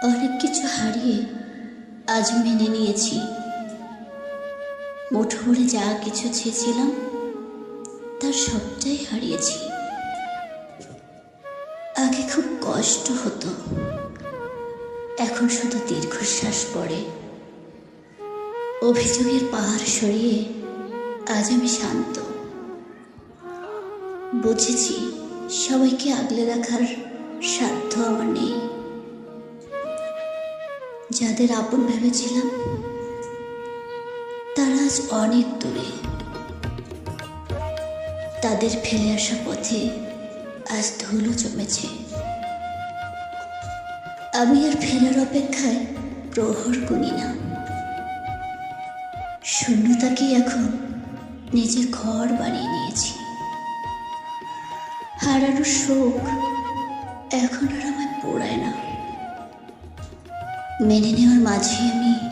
অনেক কিছু হারিয়ে আজ মেনে নিয়েছি। মুঠো ভরে যা কিছু চেয়েছিলাম তার সবটাই হারিয়েছি। আগে খুব কষ্ট হতো, এখন শুধু দীর্ঘশ্বাস পড়ে। অভিযোগের পাহাড় সরিয়ে আজ আমি শান্ত। বুঝেছি সবাইকে আগলে রাখার সাধ্য আমার নেই। যাদের আপন ভেবেছিলাম তারা আজ অনেক দূরে। তাদের ফেলে আসা পথে আজ ধুলো জমেছে। আমি আর ফেরার অপেক্ষায় প্রহর গুনি না। শূন্যতাকে এখন নিজের ঘর বানিয়ে নিয়েছি। হারানোর শোক এখন আর আমায় পোড়ায় না। মেনে নেওয়ার মাঝে আমি